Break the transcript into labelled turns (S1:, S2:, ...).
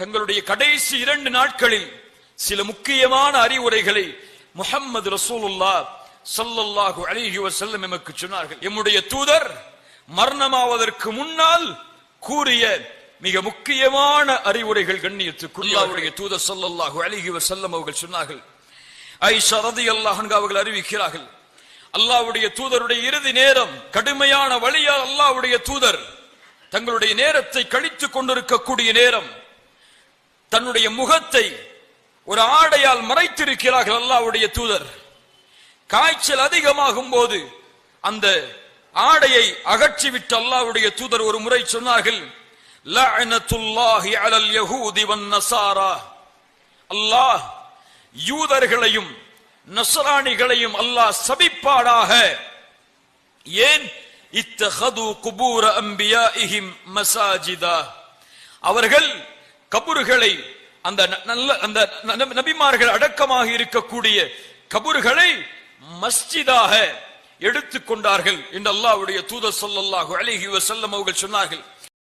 S1: தங்களுடைய கடைசி 2 நாட்களில் சில முக்கியமான அறிவுரைகளை முஹம்மது ரசூலுல்லாஹ் ஸல்லல்லாஹு அலைஹி வஸல்லம் நமக்கு சொன்னார்கள். எம்முடைய தூதர் மரணமாவதற்கு முன்னால் கூறிய மிக முக்கியமான அறிவுரைகள். கண்ணியத்துக்குரியவருடைய தூதர் ஸல்லல்லாஹு அலைஹி வஸல்லம் அவர்கள் சொன்னார்கள். ஆயிஷா ரலியல்லாஹு அன்ஹா அவர்கள் அறிவிக்கிறார்கள், அல்லாஹ்வுடைய தூதருடைய இறுதி நேரம் கடுமையான வலியால் அல்லாஹ்வுடைய தூதர் தங்களுடைய நேரத்தை கழித்துக் கொண்டிருக்கக்கூடிய நேரம், தன்னுடைய முகத்தை ஒரு ஆடையால் மறைத்திருக்கிறார்கள் அல்லாஹ்வுடைய தூதர். காய்ச்சல் அதிகமாகும் போது அந்த ஆடையை அகற்றிவிட்டு அல்லாஹ்வுடைய தூதர் ஒரு முறை சொன்னார்கள், லஅனத்துல்லாஹி அலல் யஹூதி வன் நஸாரா, அல்லாஹ் யூதர்களையும் நஸ்ரானிகளையும் அல்லாஹ் சபிப்பாடாக. ஏன்? இத்தஹது குபூர அன்பியாஇஹிம் மசாஜிதா, அவர்கள் கபறுகளை அந்த நபிமார்கள் அடக்கமாக இருக்கக்கூடிய கபறுகளை மஸ்ஜிதாக எடுத்துக்கொண்டார்கள் என்று அல்லாஹ்வுடைய தூதர் ஸல்லல்லாஹு அலைஹி வஸல்லம் அவர்கள் சொன்னார்கள்.